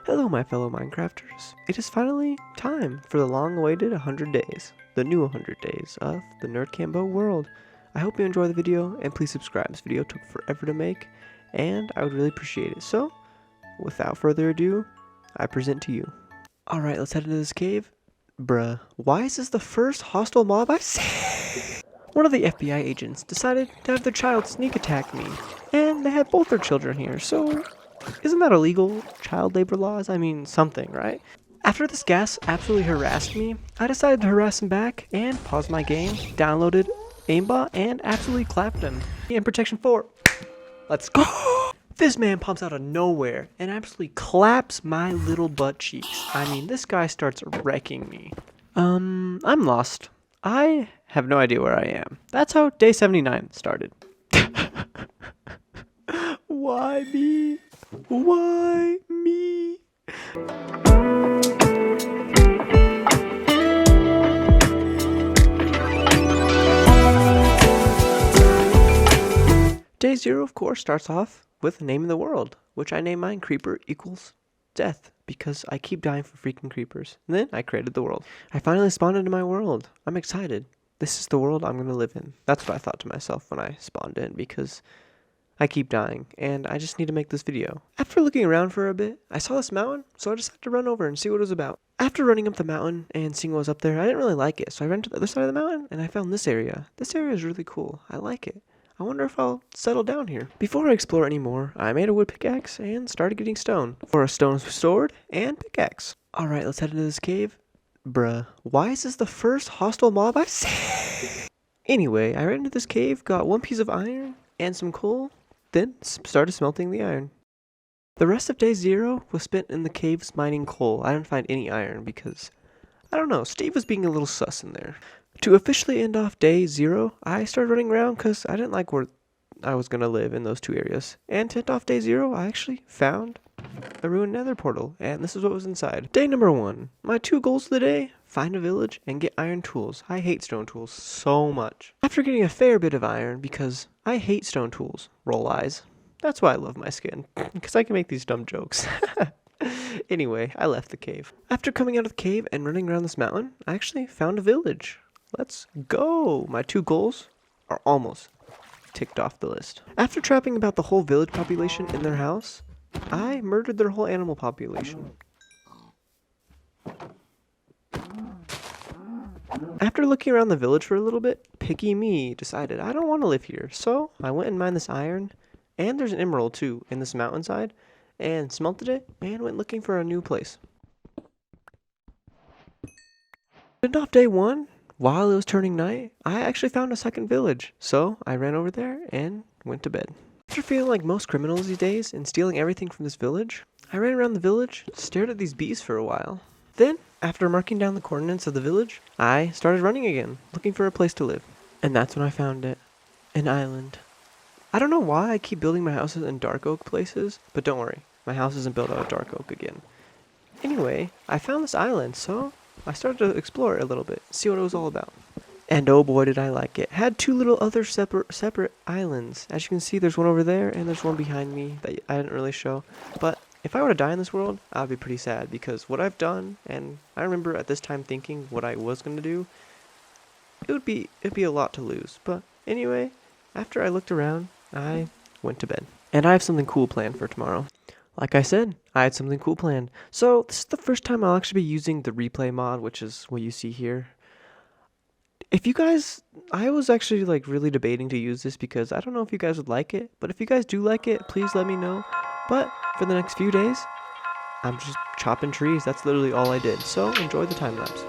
Hello my fellow Minecrafters. It is finally time for the long-awaited 100 days, the new 100 days of the NerdCambo world. I hope you enjoy the video and please subscribe. This video took forever to make and I would really appreciate it. So, without further ado, I present to you. Alright, let's head into this cave. Bruh, why is this the first hostile mob I see? One of the FBI agents decided to have their child sneak attack me, and they had both their children here, so isn't that illegal? Child labor laws? I mean, something, right? After this gas absolutely harassed me, I decided to harass him back and paused my game, downloaded aimbot, and absolutely clapped him. In protection 4. Let's go! This man pops out of nowhere and absolutely claps my little butt cheeks. I mean, this guy starts wrecking me. I'm lost. I have no idea where I am. That's how day 79 started. Why me? Why me? Day 0, of course, starts off with naming the world, which I named mine Creeper equals death, because I keep dying for freaking creepers. And then I created the world. I finally spawned into my world. I'm excited. This is the world I'm going to live in. That's what I thought to myself when I spawned in, because I keep dying, and I just need to make this video. After looking around for a bit, I saw this mountain, so I decided to run over and see what it was about. After running up the mountain and seeing what was up there, I didn't really like it, so I ran to the other side of the mountain, and I found this area. This area is really cool. I like it. I wonder if I'll settle down here. Before I explore anymore, I made a wood pickaxe and started getting stone. For a stone sword and pickaxe. Alright, let's head into this cave. Bruh, why is this the first hostile mob I see? Anyway, I ran into this cave, got one piece of iron and some coal, then started smelting the iron. The rest of day 0 was spent in the caves mining coal. I didn't find any iron because, I don't know, Steve was being a little sus in there. To officially end off day 0, I started running around because I didn't like where I was going to live in those two areas. And to end off day 0, I actually found a ruined nether portal, and this is what was inside. Day number 1. My 2 goals of the day: find a village and get iron tools. I hate stone tools so much. After getting a fair bit of iron, because I hate stone tools, roll eyes. That's why I love my skin, because I can make these dumb jokes. Anyway, I left the cave. After coming out of the cave and running around this mountain, I actually found a village. Let's go! My 2 goals are almost ticked off the list. After trapping about the whole village population in their house, I murdered their whole animal population. After looking around the village for a little bit, picky me decided I don't want to live here. So I went and mined this iron, and there's an emerald too in this mountainside, and smelted it, and went looking for a new place. End off day 1. While it was turning night, I actually found a second village, so I ran over there and went to bed. After feeling like most criminals these days and stealing everything from this village, I ran around the village, stared at these bees for a while. Then, after marking down the coordinates of the village, I started running again, looking for a place to live. And that's when I found it. An island. I don't know why I keep building my houses in dark oak places, but don't worry, my house isn't built out of dark oak again. Anyway, I found this island, so I started to explore it a little bit, see what it was all about. And oh boy did I like it. Had 2 little other separate islands. As you can see, there's one over there and there's one behind me that I didn't really show. But if I were to die in this world, I'd be pretty sad because what I've done, and I remember at this time thinking what I was going to do, it'd be a lot to lose. But anyway, after I looked around, I went to bed. And I have something cool planned for tomorrow. Like I said, I had something cool planned. So this is the first time I'll actually be using the replay mod, which is what you see here. If you guys, I was actually like really debating to use this because I don't know if you guys would like it, but if you guys do like it, please let me know. But for the next few days, I'm just chopping trees. That's literally all I did. So enjoy the time lapse.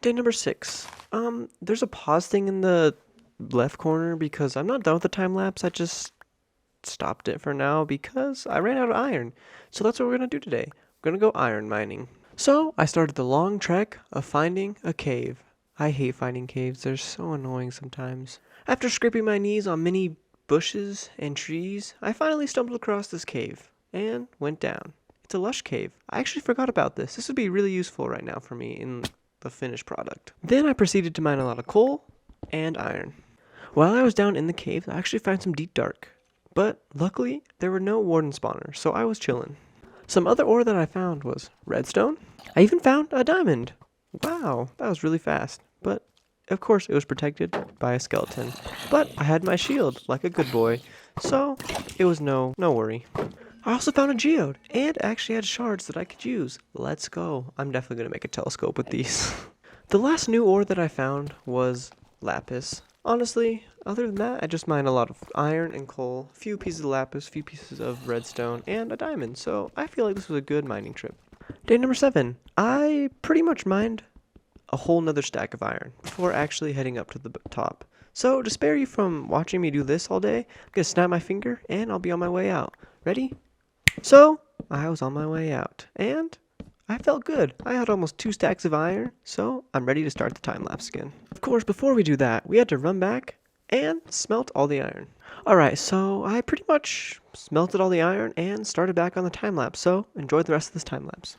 Day number 6. There's a pause thing in the left corner because I'm not done with the time lapse. I just stopped it for now because I ran out of iron. So that's what we're gonna do today. We're gonna go iron mining. So I started the long trek of finding a cave. I hate finding caves. They're so annoying sometimes. After scraping my knees on many bushes and trees, I finally stumbled across this cave and went down. It's a lush cave. I actually forgot about this. This would be really useful right now for me in the finished product. Then I proceeded to mine a lot of coal and iron. While I was down in the cave, I actually found some deep dark. But luckily, there were no warden spawners, so I was chilling. Some other ore that I found was redstone. I even found a diamond. Wow, that was really fast. But of course, it was protected by a skeleton. But I had my shield, like a good boy, so it was no worry. I also found a geode, and actually had shards that I could use. Let's go. I'm definitely going to make a telescope with these. The last new ore that I found was lapis. Honestly, other than that, I just mined a lot of iron and coal, a few pieces of lapis, a few pieces of redstone, and a diamond, so I feel like this was a good mining trip. Day number 7. I pretty much mined a whole nother stack of iron before actually heading up to the top. So, to spare you from watching me do this all day, I'm going to snap my finger, and I'll be on my way out. Ready? So, I was on my way out, and I felt good. I had almost 2 stacks of iron, so I'm ready to start the time lapse again. Of course, before we do that, we had to run back and smelt all the iron. Alright, so I pretty much smelted all the iron and started back on the time lapse, so enjoy the rest of this time lapse.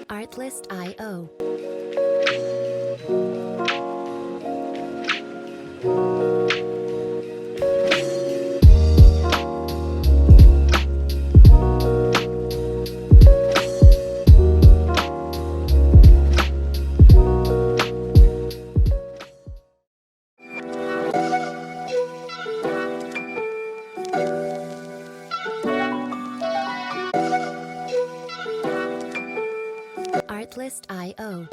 Artlist.io. Artlist.io.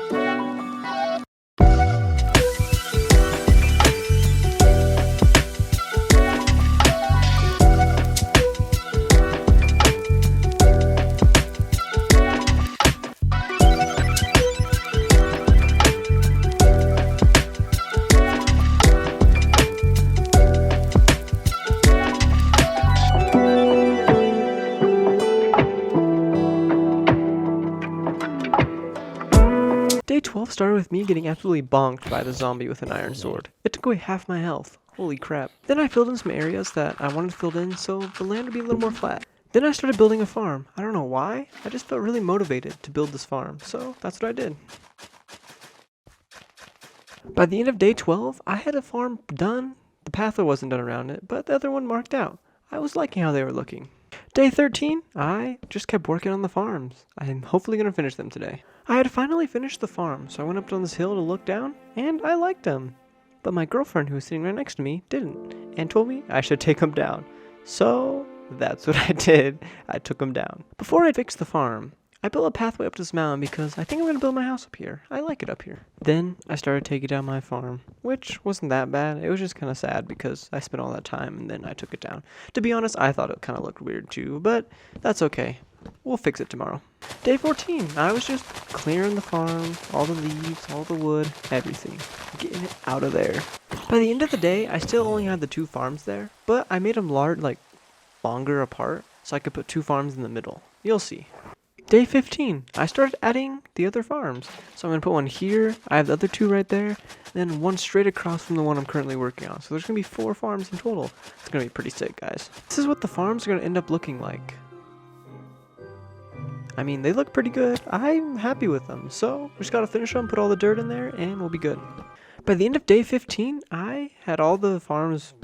Day 12 started with me getting absolutely bonked by the zombie with an iron sword. It took away half my health. Holy crap. Then I filled in some areas that I wanted filled in so the land would be a little more flat. Then I started building a farm. I don't know why, I just felt really motivated to build this farm, so that's what I did. By the end of day 12, I had a farm done. The pathway wasn't done around it, but the other one marked out. I was liking how they were looking. Day 13, I just kept working on the farms. I'm hopefully going to finish them today. I had finally finished the farm, so I went up on this hill to look down, and I liked them. But my girlfriend, who was sitting right next to me, didn't, and told me I should take them down. So that's what I did. I took them down. Before I fixed the farm, I built a pathway up this mountain because I think I'm going to build my house up here. I like it up here. Then I started taking down my farm, which wasn't that bad. It was just kind of sad because I spent all that time and then I took it down. To be honest, I thought it kind of looked weird too, but that's okay. We'll fix it tomorrow. Day 14, I was just clearing the farm, all the leaves, all the wood, everything. Getting it out of there. By the end of the day, I still only had the 2 farms there, but I made them longer apart so I could put 2 farms in the middle. You'll see. Day 15, I started adding the other farms. So I'm going to put one here, I have the other 2 right there, and then one straight across from the one I'm currently working on. So there's going to be 4 farms in total. It's going to be pretty sick, guys. This is what the farms are going to end up looking like. I mean, they look pretty good. I'm happy with them. So we just got to finish them, put all the dirt in there, and we'll be good. By the end of day 15, I had all the farms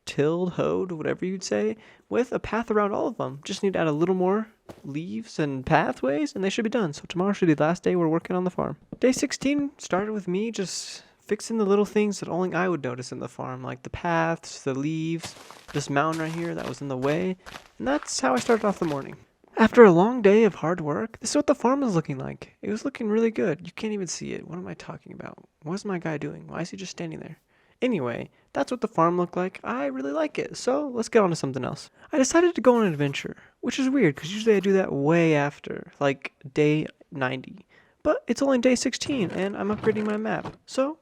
tilled, hoed, whatever you'd say, with a path around all of them. Just need to add a little more leaves and pathways, and they should be done. So tomorrow should be the last day we're working on the farm. Day 16 started with me just fixing the little things that only I would notice in the farm, like the paths, the leaves, this mountain right here that was in the way, and that's how I started off the morning. After a long day of hard work, this is what the farm was looking like. It was looking really good. You can't even see it. What am I talking about? What's my guy doing? Why is he just standing there? Anyway, that's what the farm looked like. I really like it, so let's get on to something else. I decided to go on an adventure, which is weird because usually I do that way after, like day 90. But it's only day 16 and I'm upgrading my map. So,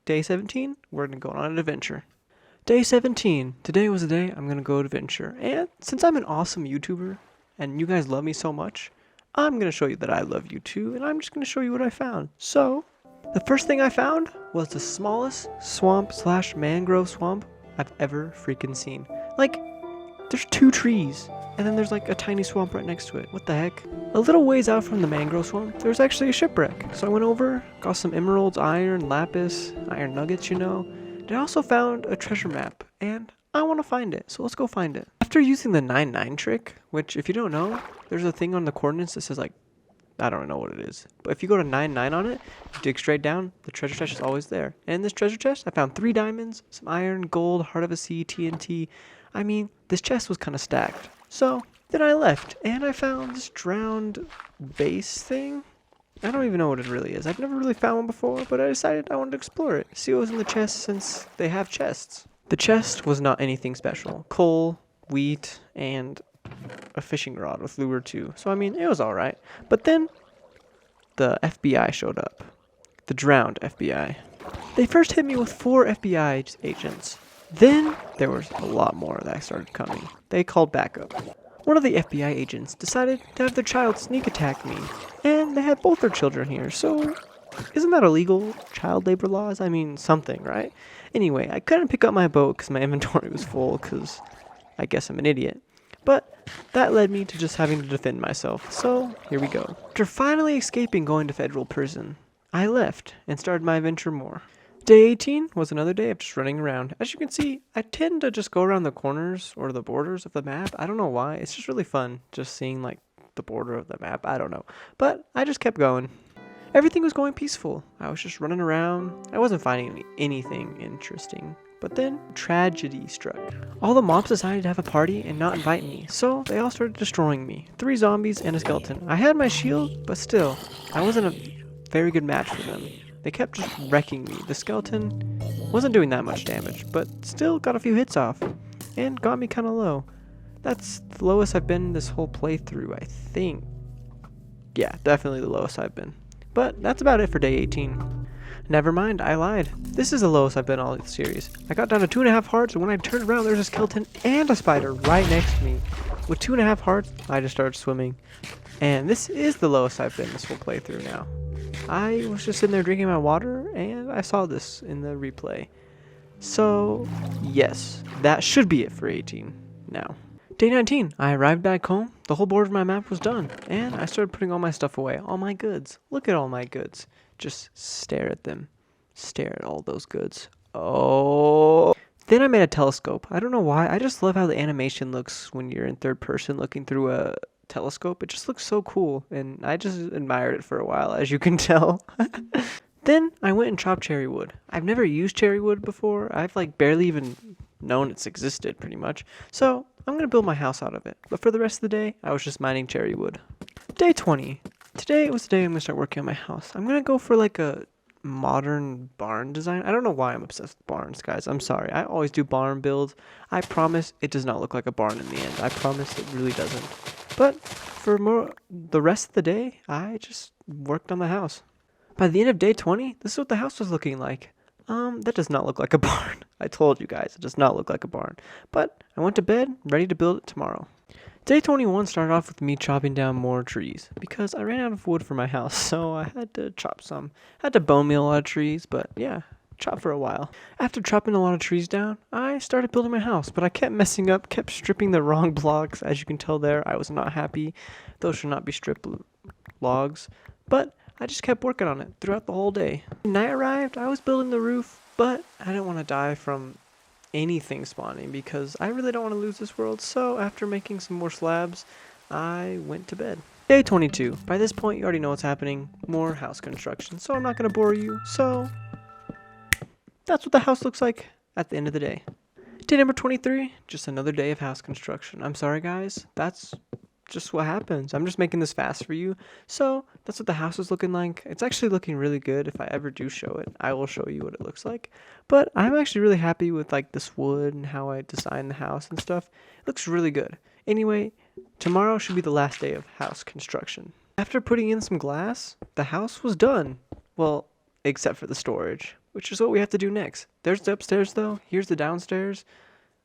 day 17, we're going to go on an adventure. Day 17. Today was the day I'm going to go adventure. And since I'm an awesome YouTuber, and you guys love me so much, I'm going to show you that I love you too, and I'm just going to show you what I found. So, the first thing I found was the smallest swamp slash mangrove swamp I've ever freaking seen. Like, there's 2 trees, and then there's like a tiny swamp right next to it. What the heck? A little ways out from the mangrove swamp, there's actually a shipwreck. So I went over, got some emeralds, iron, lapis, iron nuggets, you know. And I also found a treasure map, and I want to find it, so let's go find it. After using the 9-9 trick, which if you don't know, there's a thing on the coordinates that says like, I don't know what it is, but if you go to 9-9 on it, you dig straight down, the treasure chest is always there. And in this treasure chest, I found 3 diamonds, some iron, gold, heart of a sea, TNT. I mean, this chest was kind of stacked. So then I left, and I found this drowned base thing. I don't even know what it really is. I've never really found one before, but I decided I wanted to explore it, see what was in the chest since they have chests. The chest was not anything special. Coal, wheat, and a fishing rod with lure too. So I mean, it was alright. But then the FBI showed up. The drowned FBI. They first hit me with 4 FBI agents. Then there was a lot more that started coming. They called backup. One of the FBI agents decided to have their child sneak attack me, and they had both their children here, so isn't that illegal? Child labor laws? I mean, something, right? Anyway, I couldn't pick up my boat because my inventory was full, because I guess I'm an idiot. But that led me to just having to defend myself, so here we go. After finally escaping going to federal prison, I left and started my adventure more. Day 18 was another day of just running around. As you can see, I tend to just go around the corners or the borders of the map. I don't know why. It's just really fun just seeing like the border of the map. I don't know. But I just kept going. Everything was going peaceful. I was just running around. I wasn't finding anything interesting. But then tragedy struck. All the mobs decided to have a party and not invite me, so they all started destroying me. 3 zombies and a skeleton. I had my shield, but still, I wasn't a very good match for them. They kept just wrecking me. The skeleton wasn't doing that much damage, but still got a few hits off, and got me kind of low. That's the lowest I've been this whole playthrough, I think. Yeah, definitely the lowest I've been. But that's about it for day 18. Never mind, I lied. This is the lowest I've been all the series. I got down to 2.5 hearts, and when I turned around, there's a skeleton and a spider right next to me. With 2.5 hearts, I just started swimming. And this is the lowest I've been this whole playthrough now. I was just sitting there drinking my water, and I saw this in the replay. So, yes, that should be it for 18 now. Day 19, I arrived back home, the whole board of my map was done, and I started putting all my stuff away, all my goods. Look at all my goods. Just stare at them. Stare at all those goods. Oh. Then I made a telescope. I don't know why, I just love how the animation looks when you're in third person looking through a telescope. It just looks so cool, and I just admired it for a while, as you can tell. Then I went and chopped cherry wood. I've never used cherry wood before. I've like barely even known it's existed pretty much. So I'm going to build my house out of it. But for the rest of the day, I was just mining cherry wood. Day 20. Today was the day I'm going to start working on my house. I'm going to go for like a modern barn design. I don't know why I'm obsessed with barns, guys. I'm sorry. I always do barn builds. I promise it does not look like a barn in the end. I promise it really doesn't. But for the rest of the day, I just worked on the house. By the end of day 20, this is what the house was looking like. That does not look like a barn. I told you guys, it does not look like a barn. But I went to bed, ready to build it tomorrow. Day 21 started off with me chopping down more trees, because I ran out of wood for my house, so I had to chop some. I had to bone meal a lot of trees, but yeah, chop for a while. After chopping a lot of trees down, I started building my house, but I kept messing up, kept stripping the wrong blocks. As you can tell there, I was not happy. Those should not be stripped logs, but I just kept working on it throughout the whole day. When night arrived, I was building the roof, but I didn't want to die from anything spawning because I really don't want to lose this world, so after making some more slabs, I went to bed. Day 22. By this point, you already know what's happening. More house construction, so I'm not going to bore you, so that's what the house looks like at the end of the day. Day number 23, just another day of house construction. I'm sorry guys, that's just what happens. I'm just making this fast for you. So that's what the house is looking like. It's actually looking really good. If I ever do show it, I will show you what it looks like. But I'm actually really happy with like this wood and how I designed the house and stuff. It looks really good. Anyway, tomorrow should be the last day of house construction. After putting in some glass, the house was done. Well, except for the storage, which is what we have to do next. There's the upstairs though. Here's the downstairs.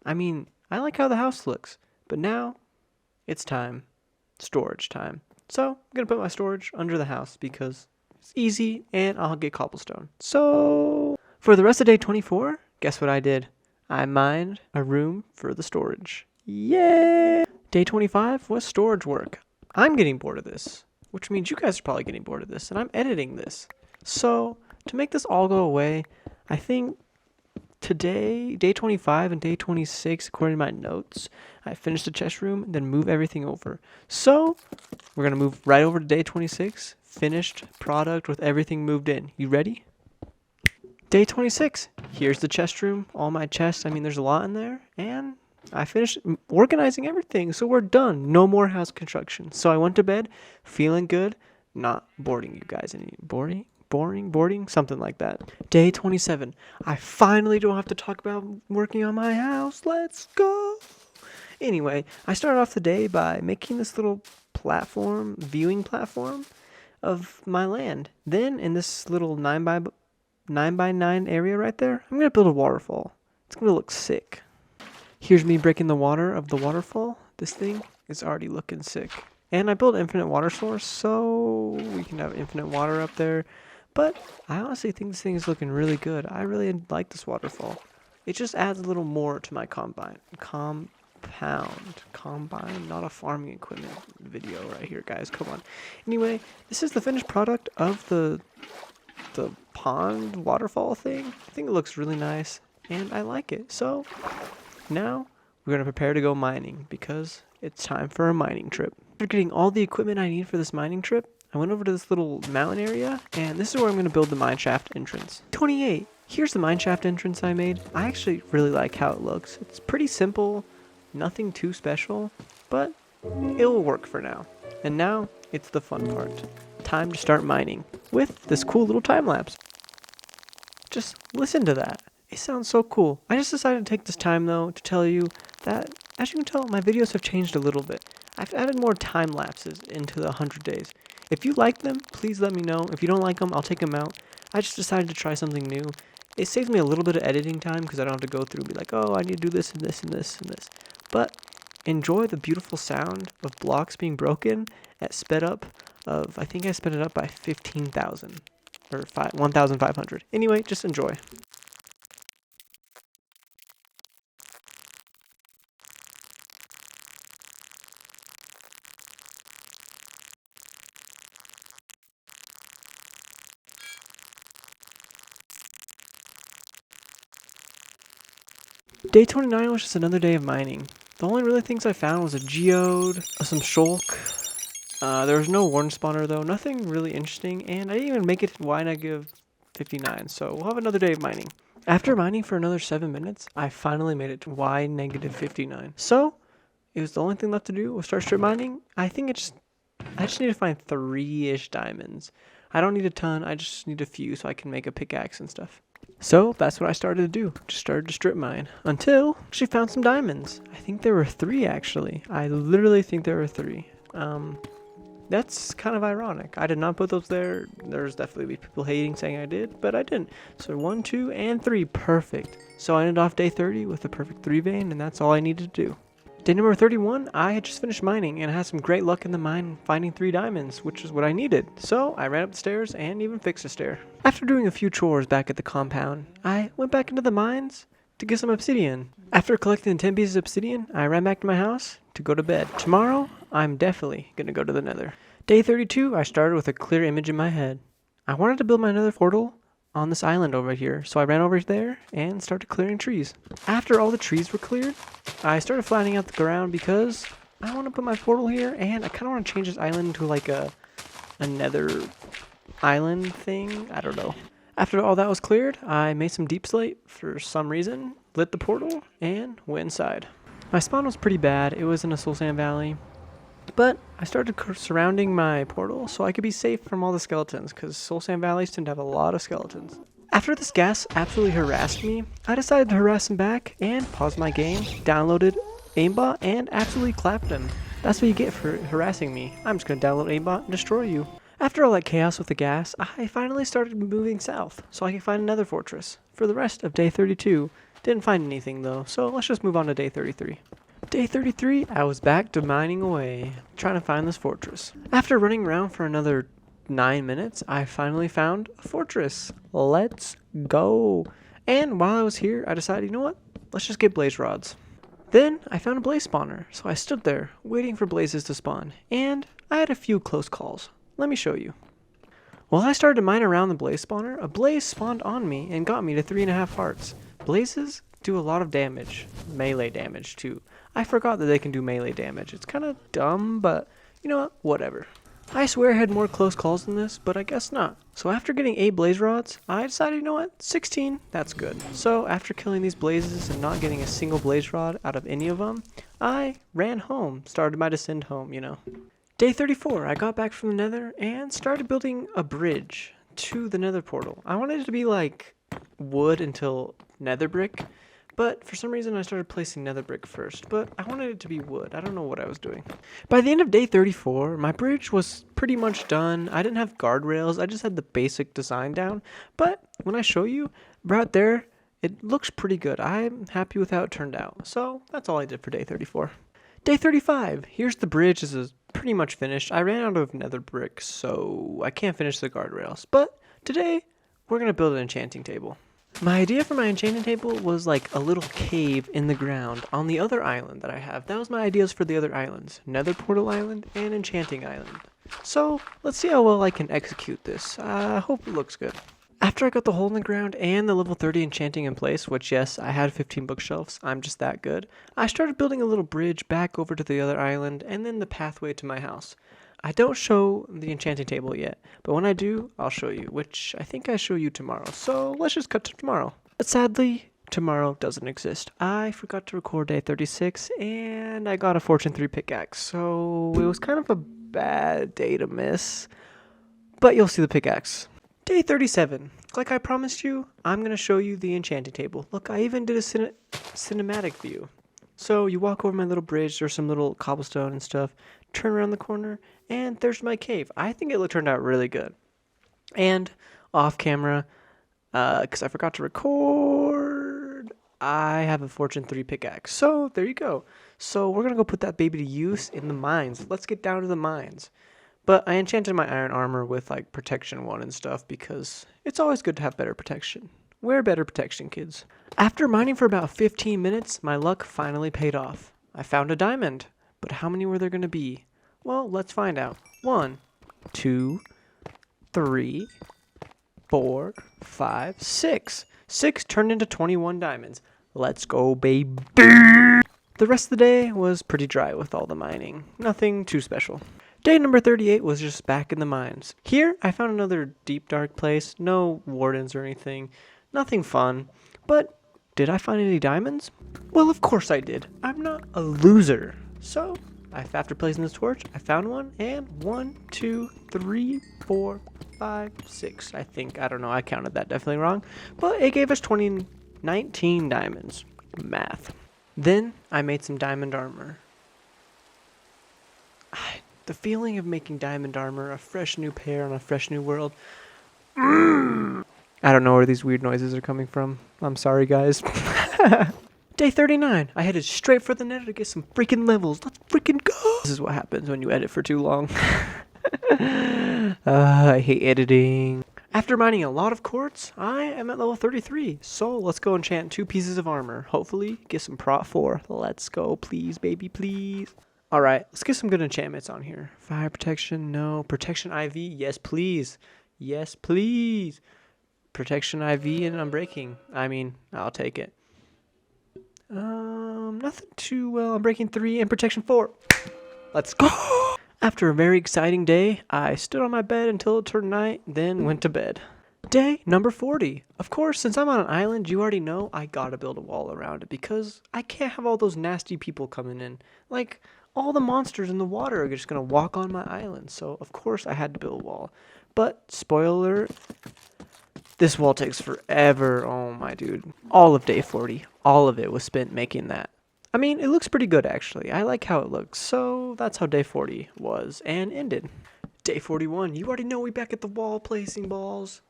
I mean, I like how the house looks, but now it's time. Storage time. So I'm going to put my storage under the house because it's easy and I'll get cobblestone. So for the rest of day 24, guess what I did? I mined a room for the storage. Yeah! Day 25 was storage work. I'm getting bored of this, which means you guys are probably getting bored of this, and I'm editing this. So to make this all go away, I think today, day 25 and day 26, according to my notes, I finished the chest room, then move everything over. So we're going to move right over to day 26, finished product with everything moved in. You ready? Day 26, here's the chest room, all my chests. I mean, there's a lot in there, and I finished organizing everything, so we're done. No more house construction. So I went to bed feeling good, not boring you guys any boring, something like that. Day 27. I finally don't have to talk about working on my house. Let's go. Anyway, I started off the day by making this little viewing platform of my land. Then in this little 9 by 9 area right there, I'm going to build a waterfall. It's going to look sick. Here's me breaking the water of the waterfall. This thing is already looking sick. And I built an infinite water source, so we can have infinite water up there. But I honestly think this thing is looking really good. I really like this waterfall. It just adds a little more to my combine, not a farming equipment video right here, guys. Come on. Anyway, this is the finished product of the pond waterfall thing. I think it looks really nice, and I like it. So now we're going to prepare to go mining because it's time for a mining trip. After getting all the equipment I need for this mining trip, I went over to this little mountain area, and this is where I'm going to build the mineshaft entrance. 28. Here's the mineshaft entrance I made. I actually really like how it looks. It's pretty simple, nothing too special, but it will work for now. And now, it's the fun part. Time to start mining with this cool little time lapse. Just listen to that. It sounds so cool. I just decided to take this time, though, to tell you that, as you can tell, my videos have changed a little bit. I've added more time lapses into the 100 days. If you like them, please let me know. If you don't like them, I'll take them out. I just decided to try something new. It saves me a little bit of editing time because I don't have to go through and be like, oh, I need to do this and this and this and this. But enjoy the beautiful sound of blocks being broken at sped up of, I think I sped it up by 15,000 or 1,500. Anyway, just enjoy. Day 29 was just another day of mining. The only really things I found was a geode, some shulk. There was no warden spawner though, nothing really interesting, and I didn't even make it to Y-59, so we'll have another day of mining. After mining for another 7 minutes, I finally made it to Y-59. So, it was the only thing left to do was start strip mining. I just need to find 3-ish diamonds. I don't need a ton, I just need a few so I can make a pickaxe and stuff. So that's what I started to do. Just started to strip mine until she found some diamonds. I think there were 3 actually. I literally think there were 3. That's kind of ironic. I did not put those there. There's definitely people hating saying I did, but I didn't. So 1, 2, and 3, perfect. So I ended off day 30 with a perfect 3 vein, and that's all I needed to do. Day number 31, I had just finished mining and had some great luck in the mine finding 3 diamonds, which is what I needed. So I ran up the stairs and even fixed a stair. After doing a few chores back at the compound, I went back into the mines to get some obsidian. After collecting 10 pieces of obsidian, I ran back to my house to go to bed. Tomorrow, I'm definitely going to go to the Nether. Day 32, I started with a clear image in my head. I wanted to build my Nether portal on this island over here, so I ran over there and started clearing trees. After all the trees were cleared, I started flattening out the ground because I want to put my portal here, and I kind of want to change this island into like a Nether island thing. I don't know. After all that was cleared, I made some deep slate for some reason, lit the portal, and went inside. My spawn was pretty bad. It was in a soul sand valley. But I started surrounding my portal so I could be safe from all the skeletons, because Soul Sand Valleys tend to have a lot of skeletons. After this ghast absolutely harassed me, I decided to harass him back and paused my game, downloaded aimbot, and absolutely clapped him. That's what you get for harassing me. I'm just going to download aimbot and destroy you. After all that chaos with the gas, I finally started moving south so I could find another fortress. For the rest of day 32, didn't find anything though, so let's just move on to day 33. Day 33, I was back to mining away, trying to find this fortress. After running around for another 9 minutes, I finally found a fortress. Let's go. And while I was here, I decided, you know what? Let's just get blaze rods. Then I found a blaze spawner, so I stood there, waiting for blazes to spawn, and I had a few close calls. Let me show you. While I started to mine around the blaze spawner, a blaze spawned on me and got me to 3.5 hearts. Blazes do a lot of damage, melee damage too. I forgot that they can do melee damage. It's kind of dumb, but you know what? Whatever. I swear I had more close calls than this, but I guess not. So after getting 8 blaze rods, I decided, you know what, 16, that's good. So after killing these blazes and not getting a single blaze rod out of any of them, I ran home, started my descent home, you know. Day 34, I got back from the Nether and started building a bridge to the Nether portal. I wanted it to be like wood until Nether brick, but for some reason I started placing Nether brick first, but I wanted it to be wood. I don't know what I was doing. By the end of day 34, my bridge was pretty much done. I didn't have guardrails, I just had the basic design down, but when I show you, right there, it looks pretty good. I'm happy with how it turned out. So that's all I did for day 34. Day 35, here's the bridge. This is pretty much finished. I ran out of Nether brick, so I can't finish the guardrails, but today we're going to build an enchanting table. My idea for my enchanting table was like a little cave in the ground on the other island that I have. That was my ideas for the other islands, Nether Portal Island and Enchanting Island. So let's see how well I can execute this. I hope it looks good. After I got the hole in the ground and the level 30 enchanting in place, which yes, I had 15 bookshelves, I'm just that good, I started building a little bridge back over to the other island and then the pathway to my house. I don't show the enchanting table yet, but when I do, I'll show you, which I think I show you tomorrow. So let's just cut to tomorrow. But sadly, tomorrow doesn't exist. I forgot to record day 36 and I got a Fortune 3 pickaxe, so it was kind of a bad day to miss, but you'll see the pickaxe. Day 37. Like I promised you, I'm going to show you the enchanting table. Look, I even did a cinematic view. So you walk over my little bridge, there's some little cobblestone and stuff, turn around the corner, and there's my cave. I think it turned out really good. And off camera, because I forgot to record, I have a Fortune 3 pickaxe. So there you go. So we're going to go put that baby to use in the mines. Let's get down to the mines. But I enchanted my iron armor with like protection 1 and stuff because it's always good to have better protection. Wear better protection, kids. After mining for about 15 minutes, my luck finally paid off. I found a diamond. But how many were there going to be? Well, let's find out. 1, 2, 3, 4, 5, 6. 6 turned into 21 diamonds. Let's go, baby. The rest of the day was pretty dry with all the mining. Nothing too special. Day number 38 was just back in the mines. Here, I found another deep, dark place. No wardens or anything. Nothing fun. But did I find any diamonds? Well, of course I did. I'm not a loser. So, after placing this torch, I found one, and 1, 2, 3, 4, 5, 6, I think. I don't know, I counted that definitely wrong. But it gave us 19 diamonds. Math. Then, I made some diamond armor. The feeling of making diamond armor, a fresh new pair on a fresh new world. I don't know where these weird noises are coming from. I'm sorry, guys. Day 39. I headed straight for the Nether to get some freaking levels. Let's freaking go. This is what happens when you edit for too long. I hate editing. After mining a lot of quartz, I am at level 33. So let's go enchant 2 pieces of armor. Hopefully get some prot 4. Let's go, please, baby, please. Alright, let's get some good enchantments on here. Fire protection, no. Protection IV, yes please. Yes please. Protection IV and unbreaking. I mean, I'll take it. Nothing too well. Unbreaking 3 and protection 4. Let's go! After a very exciting day, I stood on my bed until it turned night, then went to bed. Day number 40. Of course, since I'm on an island, you already know I gotta build a wall around it because I can't have all those nasty people coming in. Like, all the monsters in the water are just gonna walk on my island, so of course I had to build a wall. But, spoiler alert, this wall takes forever. Oh my dude. All of day 40, all of it was spent making that. I mean, it looks pretty good actually. I like how it looks, so that's how day 40 was and ended. Day 41, you already know we back at the wall placing balls.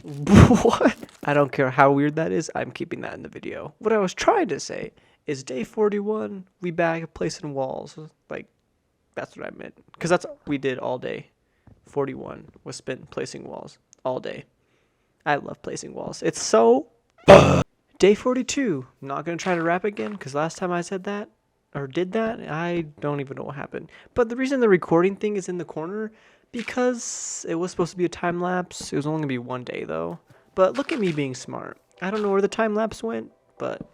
What? I don't care how weird that is, I'm keeping that in the video. What I was trying to say is day 41, we back placing walls. Like, that's what I meant. Because that's what we did all day. 41 was spent placing walls all day. I love placing walls. It's so Day 42. I'm not going to try to rap again because last time I said that or did that, I don't even know what happened. But the reason the recording thing is in the corner because it was supposed to be a time lapse. It was only going to be one day though. But look at me being smart. I don't know where the time lapse went, but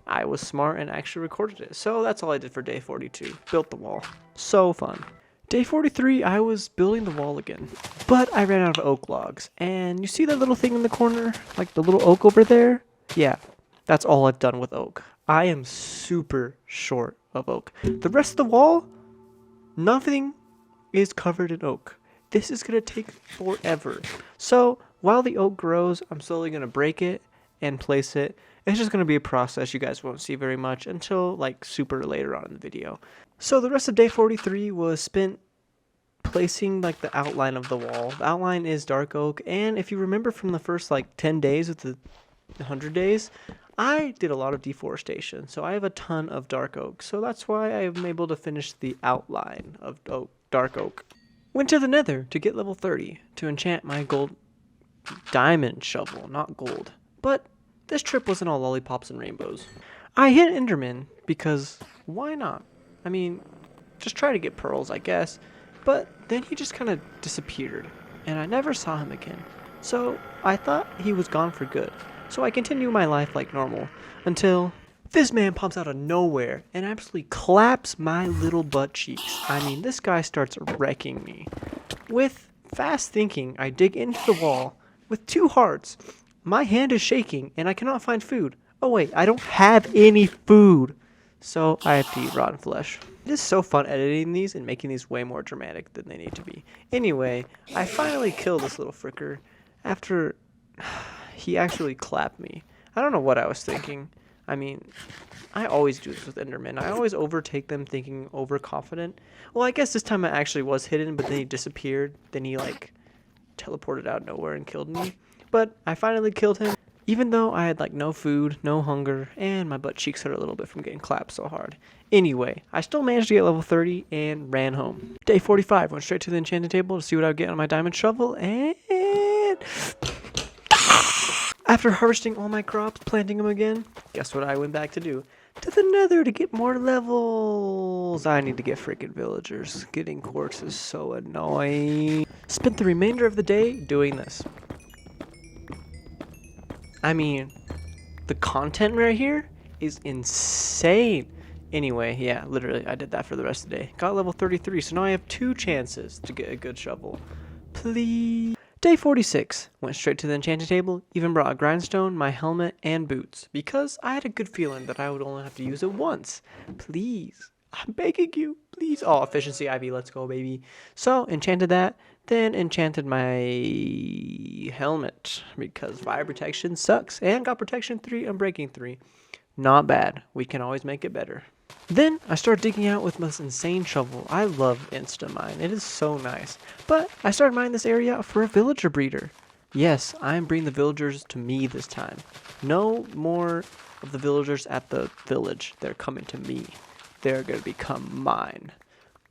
I was smart and actually recorded it. So that's all I did for day 42. Built the wall. So fun. Day 43, I was building the wall again, but I ran out of oak logs. And you see that little thing in the corner? Like the little oak over there? Yeah, that's all I've done with oak. I am super short of oak. The rest of the wall, nothing is covered in oak. This is going to take forever. So while the oak grows, I'm slowly going to break it and place it. It's just going to be a process you guys won't see very much until like super later on in the video. So the rest of day 43 was spent placing like the outline of the wall. The outline is dark oak, and if you remember from the first like 10 days with the 100 days, I did a lot of deforestation, so I have a ton of dark oak. So that's why I'm able to finish the outline of dark oak. Went to the Nether to get level 30 to enchant my gold diamond shovel, not gold. But this trip wasn't all lollipops and rainbows. I hit Enderman because why not? I mean, just try to get pearls, I guess. But then he just kind of disappeared, and I never saw him again. So I thought he was gone for good. So I continue my life like normal until this man pops out of nowhere and absolutely claps my little butt cheeks. I mean, this guy starts wrecking me. With fast thinking, I dig into the wall with 2 hearts. My hand is shaking and I cannot find food. Oh wait, I don't have any food. So I have to eat rotten flesh. It is so fun editing these and making these way more dramatic than they need to be. Anyway, I finally killed this little fricker after he actually clapped me. I don't know what I was thinking. I mean, I always do this with Endermen. I always overtake them thinking overconfident. Well, I guess this time I actually was hidden, but then he disappeared. Then he like teleported out of nowhere and killed me. But I finally killed him. Even though I had like no food, no hunger, and my butt cheeks hurt a little bit from getting clapped so hard. Anyway, I still managed to get level 30 and ran home. Day 45, went straight to the enchanting table to see what I would get on my diamond shovel, and after harvesting all my crops, planting them again, guess what I went back to do? To the Nether to get more levels. I need to get freaking villagers. Getting quartz is so annoying. Spent the remainder of the day doing this. I mean, the content right here is insane. Anyway, yeah, literally, I did that for the rest of the day. Got level 33, so now I have 2 chances to get a good shovel. Please. Day 46. Went straight to the enchanting table, even brought a grindstone, my helmet, and boots, because I had a good feeling that I would only have to use it once. Please. I'm begging you. Please. Oh, efficiency IV, let's go, baby. So, enchanted that. Then enchanted my helmet because fire protection sucks. And got protection 3, unbreaking 3. Not bad. We can always make it better. Then I started digging out with this insane shovel. I love Insta-mine. It is so nice. But I started mining this area for a villager breeder. Yes, I'm bringing the villagers to me this time. No more of the villagers at the village. They're coming to me. They're going to become mine.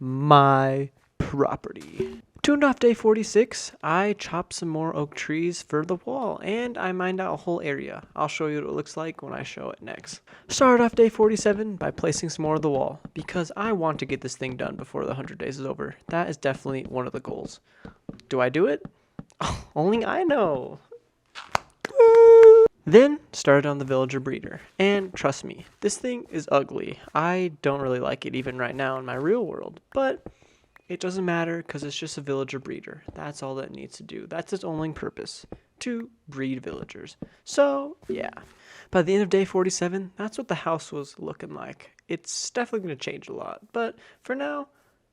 My property. Tuned off day 46, I chopped some more oak trees for the wall, and I mined out a whole area. I'll show you what it looks like when I show it next. Started off day 47 by placing some more of the wall, because I want to get this thing done before the 100 days is over. That is definitely one of the goals. Do I do it? Only I know. Then started on the villager breeder, and trust me, this thing is ugly. I don't really like it even right now in my real world, but it doesn't matter because it's just a villager breeder. That's all that it needs to do. That's its only purpose. to breed villagers. So, yeah. By the end of day 47, that's what the house was looking like. It's definitely going to change a lot, but for now,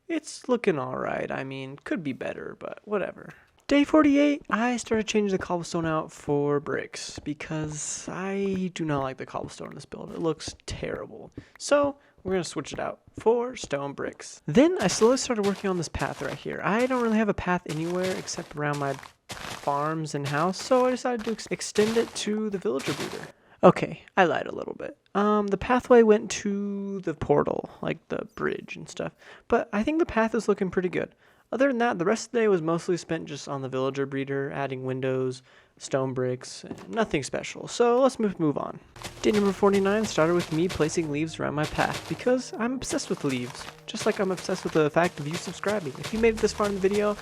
it's looking alright. I mean, could be better, but whatever. Day 48, I started changing the cobblestone out for bricks because I do not like the cobblestone in this build. It looks terrible. So, we're going to switch it out for stone bricks. Then I slowly started working on this path right here. I don't really have a path anywhere except around my farms and house, so I decided to extend it to the villager breeder. Okay, I lied a little bit. The pathway went to the portal, like the bridge and stuff, but I think the path is looking pretty good. Other than that, the rest of the day was mostly spent just on the villager breeder, adding windows, stone bricks, nothing special. So let's move on. Day number 49 started with me placing leaves around my path because I'm obsessed with leaves. Just like I'm obsessed with the fact of you subscribing. If you made it this far in the video,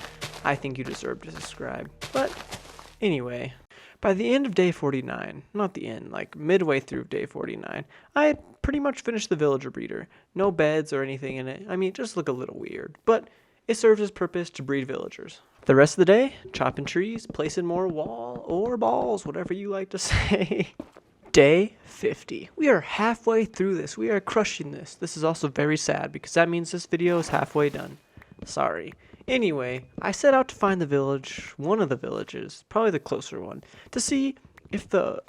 I think you deserve to subscribe. But anyway, by the end of day 49, not the end, like midway through day 49, I had pretty much finished the villager breeder. No beds or anything in it. I mean, it just looked a little weird, but it serves its purpose to breed villagers. The rest of the day, chopping trees, placing more wall or balls, whatever you like to say. Day 50. We are halfway through this. We are crushing this. This is also very sad because that means this video is halfway done. Sorry. Anyway, I set out to find the village, one of the villages, probably the closer one, to see if the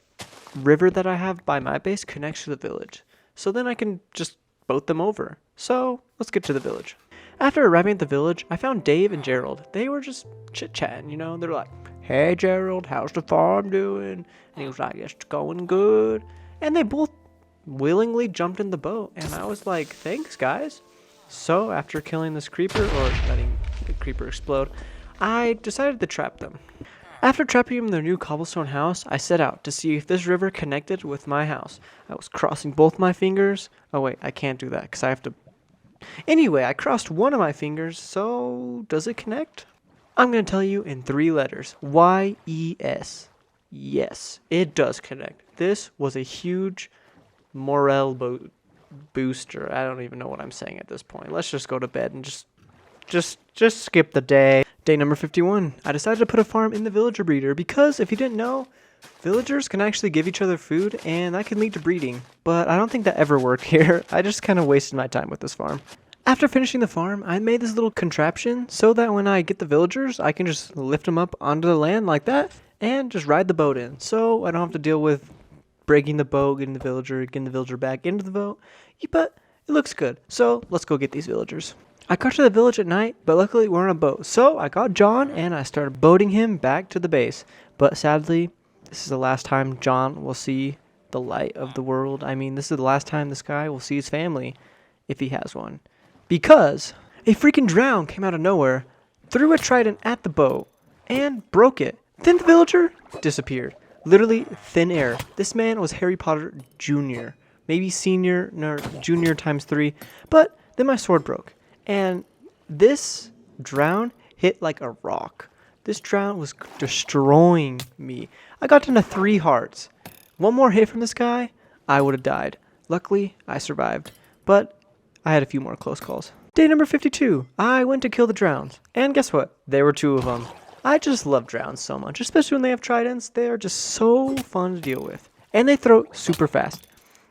river that I have by my base connects to the village. So then I can just boat them over. So let's get to the village. After arriving at the village, I found Dave and Gerald. They were just chit-chatting, you know. They're like, "Hey, Gerald, how's the farm doing?" And he was like, "It's going good." And they both willingly jumped in the boat. And I was like, "Thanks, guys." So after killing this creeper, or letting the creeper explode, I decided to trap them. After trapping them in their new cobblestone house, I set out to see if this river connected with my house. I was crossing both my fingers. Oh wait, I can't do that because I have to... Anyway, I crossed one of my fingers, so does it connect? I'm going to tell you in 3 letters. Y-E-S. Yes, it does connect. This was a huge morale booster. I don't even know what I'm saying at this point. Let's just go to bed and just skip the day. Day number 51. I decided to put a farm in the villager breeder because if you didn't know, villagers can actually give each other food and that can lead to breeding. But I don't think that ever worked here. I just kind of wasted my time with this farm. After finishing the farm, I made this little contraption so that when I get the villagers, I can just lift them up onto the land like that and just ride the boat in. So I don't have to deal with breaking the boat, getting the villager back into the boat. But it looks good. So let's go get these villagers. I got to the village at night, but luckily we're on a boat. So I got John and I started boating him back to the base. But sadly, this is the last time John will see the light of the world. I mean, this is the last time this guy will see his family, if he has one. Because a freaking drown came out of nowhere, threw a trident at the boat, and broke it. Then the villager disappeared. Literally thin air. This man was Harry Potter Jr. Maybe senior, no, junior times 3. But then my sword broke. And this drown hit like a rock. This drown was destroying me. I got down to 3 hearts. One more hit from this guy, I would have died. Luckily, I survived. But I had a few more close calls. Day number 52. I went to kill the drowns. And guess what? There were 2 of them. I just love drowns so much. Especially when they have tridents. They are just so fun to deal with. And they throw super fast.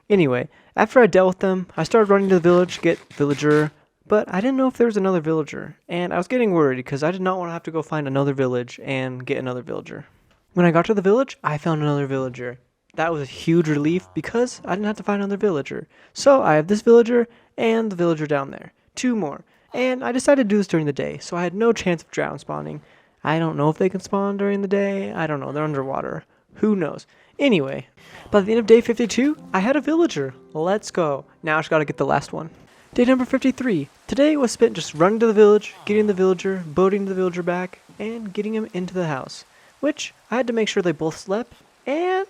Anyway, after I dealt with them, I started running to the village to get villager. But I didn't know if there was another villager, and I was getting worried because I did not want to have to go find another village and get another villager. When I got to the village, I found another villager. That was a huge relief because I didn't have to find another villager. So I have this villager and the villager down there. 2 more. And I decided to do this during the day, so I had no chance of drown spawning. I don't know if they can spawn during the day. I don't know. They're underwater. Who knows? Anyway, by the end of day 52, I had a villager. Let's go. Now I just got to get the last one. Day number 53. Today was spent just running to the village, getting the villager, boating the villager back, and getting him into the house. Which, I had to make sure they both slept, and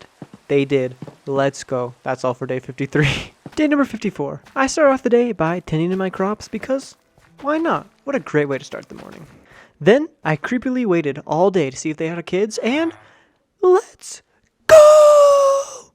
they did. Let's go. That's all for day 53. Day number 54. I started off the day by tending to my crops because, why not? What a great way to start the morning. Then, I creepily waited all day to see if they had kids, and let's go!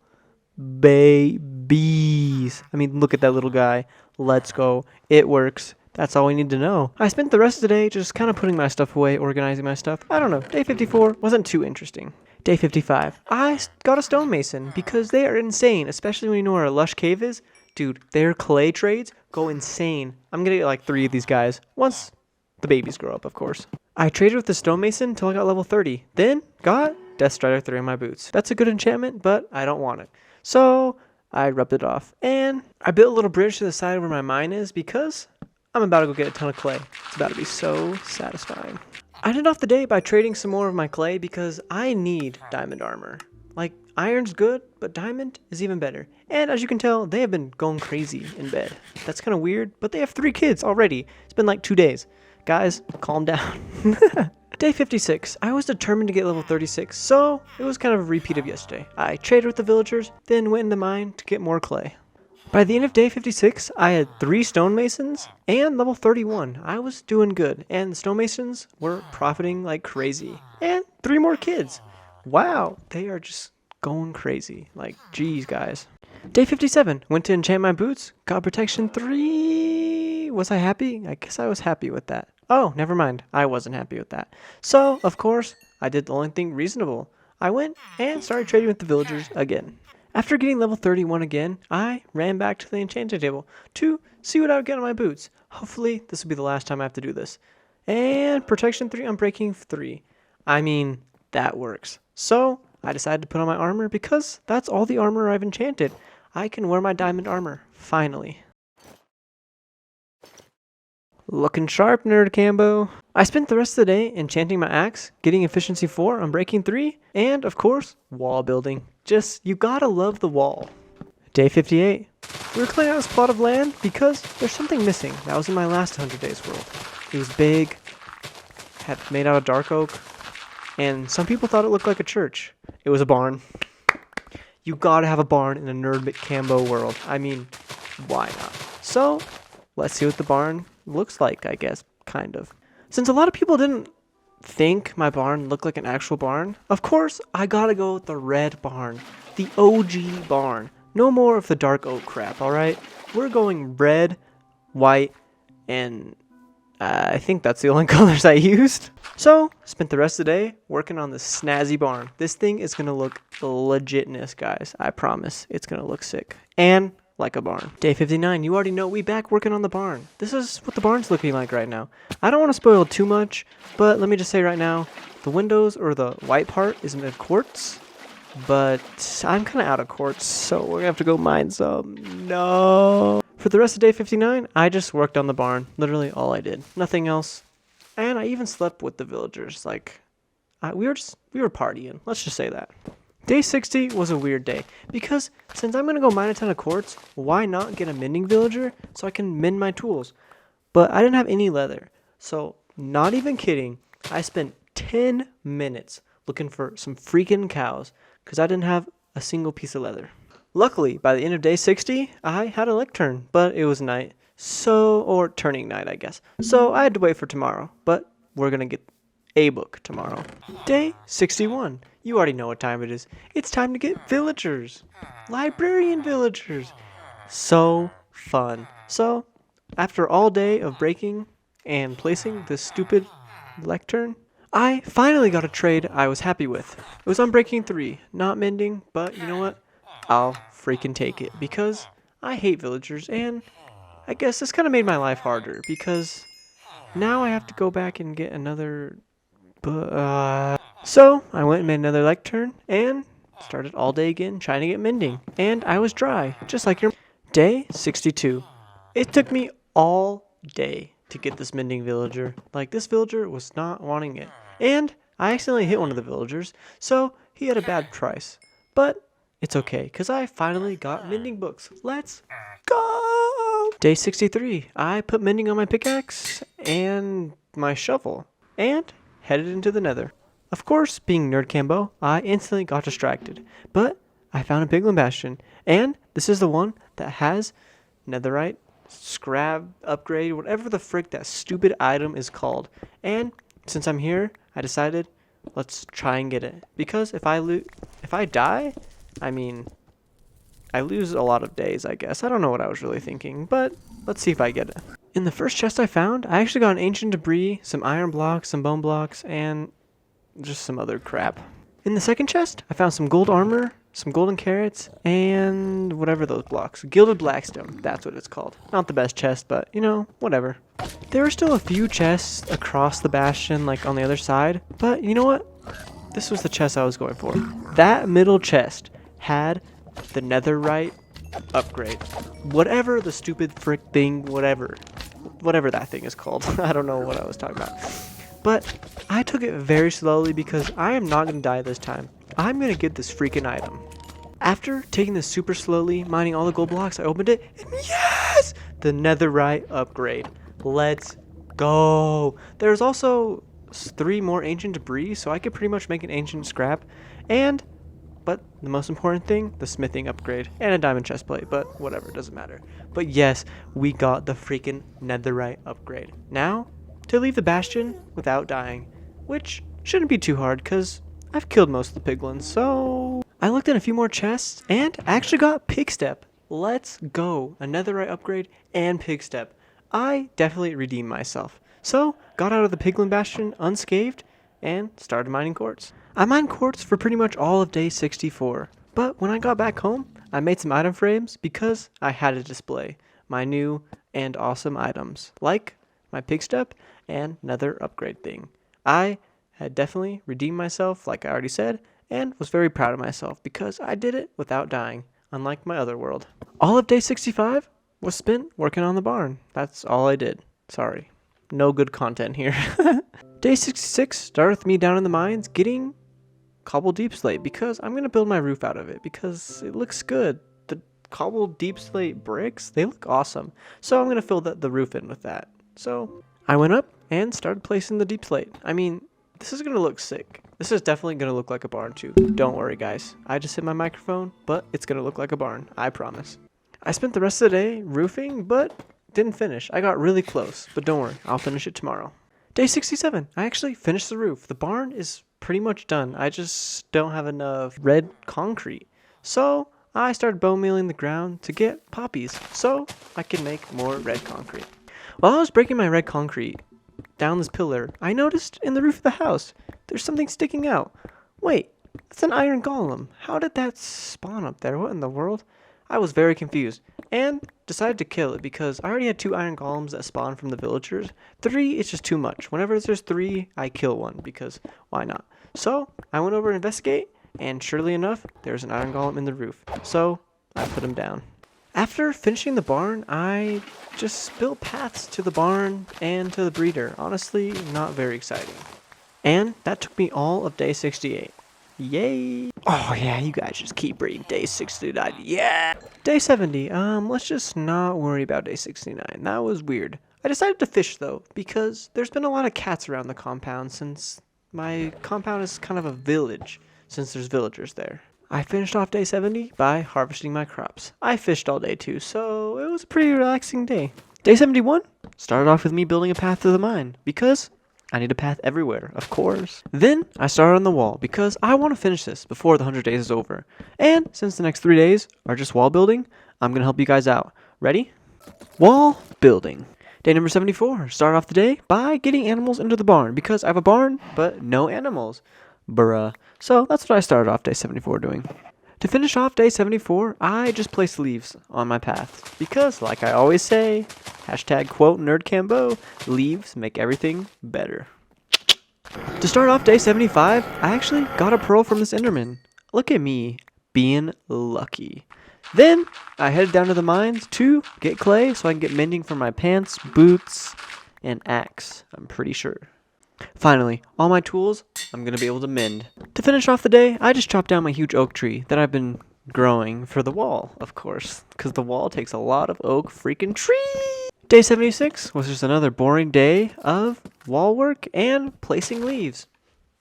Babies. I mean, look at that little guy. Let's go. It works. That's all we need to know. I spent the rest of the day just kind of putting my stuff away, organizing my stuff. I don't know. Day 54 wasn't too interesting. Day 55. I got a stonemason because they are insane, especially when you know where a lush cave is. Dude, their clay trades go insane. I'm gonna get like 3 of these guys. Once the babies grow up, of course. I traded with the stonemason until I got level 30. Then got Death Strider 3 on my boots. That's a good enchantment, but I don't want it. So I rubbed it off. And I built a little bridge to the side where my mine is because I'm about to go get a ton of clay. It's about to be so satisfying. I ended off the day by trading some more of my clay because I need diamond armor. Like, iron's good, but diamond is even better. And as you can tell, they have been going crazy in bed. That's kind of weird, but they have 3 kids already. It's been like 2 days. Guys, calm down. Day 56. I was determined to get level 36, so it was kind of a repeat of yesterday. I traded with the villagers, then went in the mine to get more clay. By the end of day 56, I had 3 stonemasons and level 31. I was doing good, and the stonemasons were profiting like crazy. And 3 more kids. Wow, they are just going crazy. Like, geez, guys. Day 57, went to enchant my boots, got protection 3. Was I happy? I guess I was happy with that. Oh, never mind. I wasn't happy with that. So, of course, I did the only thing reasonable. I went and started trading with the villagers again. After getting level 31 again, I ran back to the enchanting table to see what I would get on my boots. Hopefully, this will be the last time I have to do this. And protection 3, unbreaking 3. I mean, that works. So, I decided to put on my armor because that's all the armor I've enchanted. I can wear my diamond armor, finally. Looking sharp, Nerd Cambo. I spent the rest of the day enchanting my axe, getting efficiency 4, unbreaking 3, and, of course, wall building. Just, you gotta love the wall. Day 58. We were clearing out this plot of land because there's something missing that was in my last 100 Days world. It was big, had made out of dark oak, and some people thought it looked like a church. It was a barn. You gotta have a barn in a Nerd Cambo world. I mean, why not? So, let's see what the barn looks like, I guess, kind of. Since a lot of people didn't think my barn looked like an actual barn, of course, I gotta go with the red barn. The OG barn. No more of the dark oak crap, alright? We're going red, white, and I think that's the only colors I used. So, spent the rest of the day working on this snazzy barn. This thing is gonna look legitness, guys. I promise. It's gonna look sick. And like a barn. Day 59, you already know we back working on the barn. This is what the barn's looking like right now. I don't want to spoil too much, but let me just say right now, the windows or the white part is made of quartz, but I'm kind of out of quartz, so we're gonna have to go mine some. No. For the rest of day 59, I just worked on the barn. Literally all I did. Nothing else. And I even slept with the villagers. Like, we were partying. Let's just say that. Day 60 was a weird day, because since I'm going to go mine a ton of quartz, why not get a mending villager so I can mend my tools? But I didn't have any leather, so not even kidding, I spent 10 minutes looking for some freaking cows, because I didn't have a single piece of leather. Luckily, by the end of day 60, I had a lectern, but it was night, or turning night, I guess. So I had to wait for tomorrow, but we're going to get a book tomorrow. Day 61. You already know what time it is. It's time to get villagers. Librarian villagers. So fun. So, after all day of breaking and placing this stupid lectern, I finally got a trade I was happy with. It was unbreaking 3. Not mending, but you know what? I'll freaking take it because I hate villagers, and I guess this kind of made my life harder because now I have to go back and get another... So, I went and made another lectern, and started all day again trying to get mending. And I was dry, just like your... Day 62. It took me all day to get this mending villager. Like, this villager was not wanting it. And I accidentally hit one of the villagers, so he had a bad price. But it's okay, because I finally got mending books. Let's go! Day 63. I put mending on my pickaxe and my shovel, and headed into the Nether. Of course, being Nerd Cambo, I instantly got distracted, but I found a Piglin Bastion, and this is the one that has netherite, scrap, upgrade, whatever the frick that stupid item is called. And since I'm here, I decided, let's try and get it. Because if I die, I mean, I lose a lot of days, I guess. I don't know what I was really thinking, but let's see if I get it. In the first chest I found, I actually got an ancient debris, some iron blocks, some bone blocks, and just some other crap. In the second chest, I found some gold armor, some golden carrots, and whatever those blocks. Gilded blackstone, that's what it's called. Not the best chest, but, you know, whatever. There are still a few chests across the bastion, like on the other side, but you know what? This was the chest I was going for. That middle chest had the netherite upgrade. Whatever the stupid frick thing, whatever that thing is called. I don't know what I was talking about. But I took it very slowly because I am not going to die this time. I'm going to get this freaking item. After taking this super slowly, mining all the gold blocks, I opened it, and yes! The netherite upgrade. Let's go. There's also 3 more ancient debris, so I could pretty much make an ancient scrap. But the most important thing, the smithing upgrade and a diamond chestplate, but whatever, doesn't matter. But yes, we got the freaking netherite upgrade. Now, to leave the bastion without dying, which shouldn't be too hard because I've killed most of the piglins. So I looked in a few more chests and I actually got pig step. Let's go. A netherite upgrade and pig step. I definitely redeemed myself. So got out of the piglin bastion unscathed and started mining quartz. I mined quartz for pretty much all of day 64, but when I got back home, I made some item frames because I had to display my new and awesome items, like my pig step and nether upgrade thing. I had definitely redeemed myself, like I already said, and was very proud of myself because I did it without dying, unlike my other world. All of day 65 was spent working on the barn. That's all I did. Sorry. No good content here. Day 66 started with me down in the mines getting cobbled deep slate because I'm going to build my roof out of it because it looks good. The cobbled deep slate bricks, they look awesome. So I'm going to fill the roof in with that. So I went up and started placing the deep slate. I mean, this is going to look sick. This is definitely going to look like a barn too. Don't worry guys. I just hit my microphone, but it's going to look like a barn. I promise. I spent the rest of the day roofing, but didn't finish. I got really close, but don't worry. I'll finish it tomorrow. Day 67. I actually finished the roof. The barn is pretty much done. I just don't have enough red concrete. So I started bone mealing the ground to get poppies so I can make more red concrete. While I was breaking my red concrete down this pillar, I noticed in the roof of the house there's something sticking out. Wait, that's an iron golem. How did that spawn up there? What in the world? I was very confused and decided to kill it because I already had 2 iron golems that spawned from the villagers. 3 is just too much. Whenever there's 3, I kill one because why not? So I went over to investigate, and surely enough, there's an iron golem in the roof. So I put him down. After finishing the barn, I just built paths to the barn and to the breeder. Honestly, not very exciting. And that took me all of day 68. Yay! Oh yeah, you guys just keep reading day 69. Yeah! Day 70. Let's just not worry about day 69. That was weird. I decided to fish though, because there's been a lot of cats around the compound since my compound is kind of a village, since there's villagers there. I finished off day 70 by harvesting my crops. I fished all day too, so it was a pretty relaxing day. Day 71 started off with me building a path to the mine, because I need a path everywhere, of course. Then I started on the wall because I want to finish this before the 100 days is over. And since the next 3 days are just wall building, I'm going to help you guys out. Ready? Wall building. Day number 74. Start off the day by getting animals into the barn because I have a barn, but no animals. Bruh. So that's what I started off day 74 doing. To finish off day 74, I just placed leaves on my path because, like I always say, hashtag quote nerdcambo, leaves make everything better. To start off day 75, I actually got a pearl from this enderman. Look at me, being lucky. Then I headed down to the mines to get clay so I can get mending for my pants, boots, and axe, I'm pretty sure. Finally, all my tools, I'm going to be able to mend. To finish off the day, I just chopped down my huge oak tree that I've been growing for the wall, of course, because the wall takes a lot of oak freaking tree. Day 76 was just another boring day of wall work and placing leaves.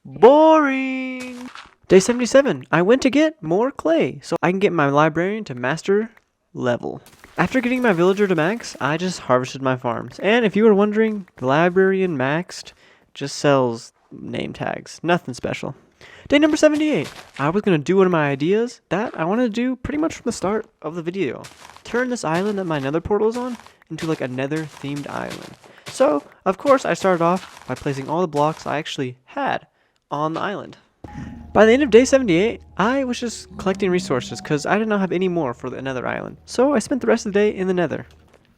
Boring! Day 77, I went to get more clay so I can get my librarian to master level. After getting my villager to max, I just harvested my farms. And if you were wondering, the librarian maxed just sells name tags. Nothing special. Day number 78. I was going to do one of my ideas that I wanted to do pretty much from the start of the video. Turn this island that my nether portal is on into like a nether themed island. So, of course, I started off by placing all the blocks I actually had on the island. By the end of day 78, I was just collecting resources because I did not have any more for the Nether island. So I spent the rest of the day in the Nether.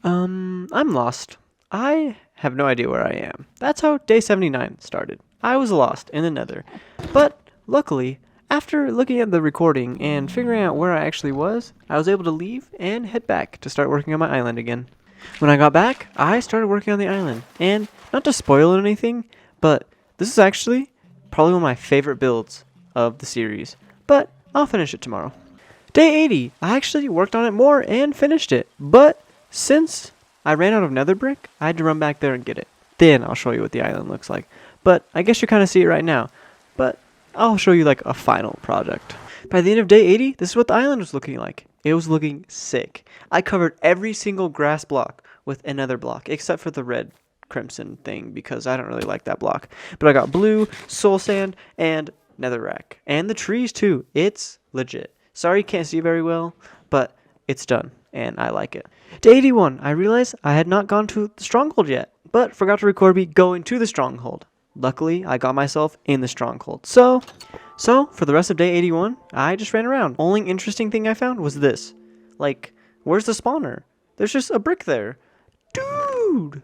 I'm lost. I have no idea where I am. That's how day 79 started. I was lost in the Nether. But luckily, after looking at the recording and figuring out where I actually was, I was able to leave and head back to start working on my island again. When I got back, I started working on the island. And not to spoil anything, but this is actually probably one of my favorite builds of the series. But I'll finish it tomorrow. Day 80, I actually worked on it more and finished it. But since I ran out of nether brick, I had to run back there and get it. Then I'll show you what the island looks like. But I guess you kind of see it right now. But I'll show you like a final project. By the end of day 80, this is what the island was looking like. It was looking sick. I covered every single grass block with another block, except for the red crimson thing, because I don't really like that block. But I got blue, soul sand, and netherrack. And the trees too. It's legit. Sorry you can't see very well, but it's done, and I like it. Day 81, I realized I had not gone to the Stronghold yet, but forgot to record me going to the Stronghold. Luckily, I got myself in the Stronghold. So for the rest of day 81, I just ran around. Only interesting thing I found was this. Like, where's the spawner? There's just a brick there. Dude!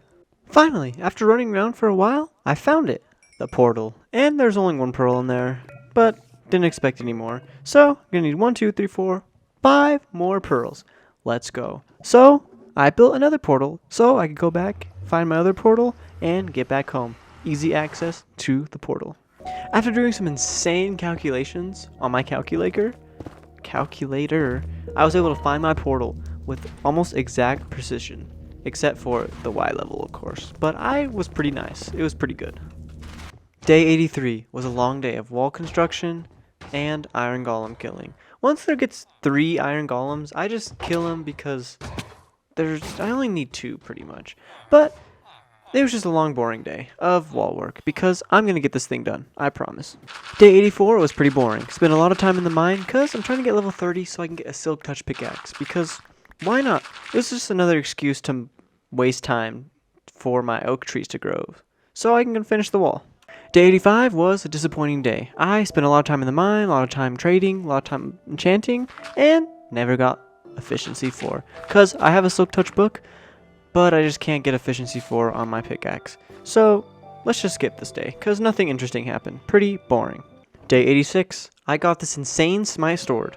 Finally, after running around for a while, I found it. The portal. And there's only one pearl in there, but didn't expect any more. So, I'm gonna need 1, 2, 3, 4, 5 more pearls. Let's go. So, I built another portal so I could go back, find my other portal, and get back home. Easy access to the portal. After doing some insane calculations on my calculator, I was able to find my portal with almost exact precision, except for the Y level, of course. But I was pretty nice. It was pretty good. Day 83 was a long day of wall construction and iron golem killing. Once there gets 3 iron golems, I just kill them because I only need 2 pretty much. But it was just a long, boring day of wall work because I'm going to get this thing done, I promise. Day 84 was pretty boring. Spent a lot of time in the mine because I'm trying to get level 30 so I can get a silk touch pickaxe because why not? It was just another excuse to waste time for my oak trees to grow so I can finish the wall. Day 85 was a disappointing day. I spent a lot of time in the mine, a lot of time trading, a lot of time enchanting, and never got efficiency 4 because I have a silk touch book, but I just can't get efficiency 4 on my pickaxe. So let's just skip this day, because nothing interesting happened. Pretty boring. Day 86, I got this insane smite sword.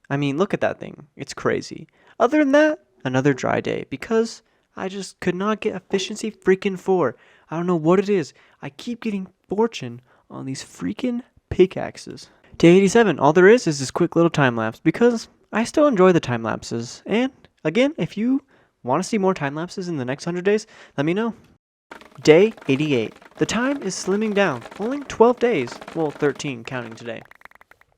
I mean, look at that thing. It's crazy. Other than that, another dry day, because I just could not get efficiency freaking 4. I don't know what it is. I keep getting fortune on these freaking pickaxes. Day 87, all there is this quick little time lapse, because I still enjoy the time lapses. And again, if you want to see more time lapses in the next 100 days? Let me know. Day 88. The time is slimming down. Only 12 days. Well, 13 counting today.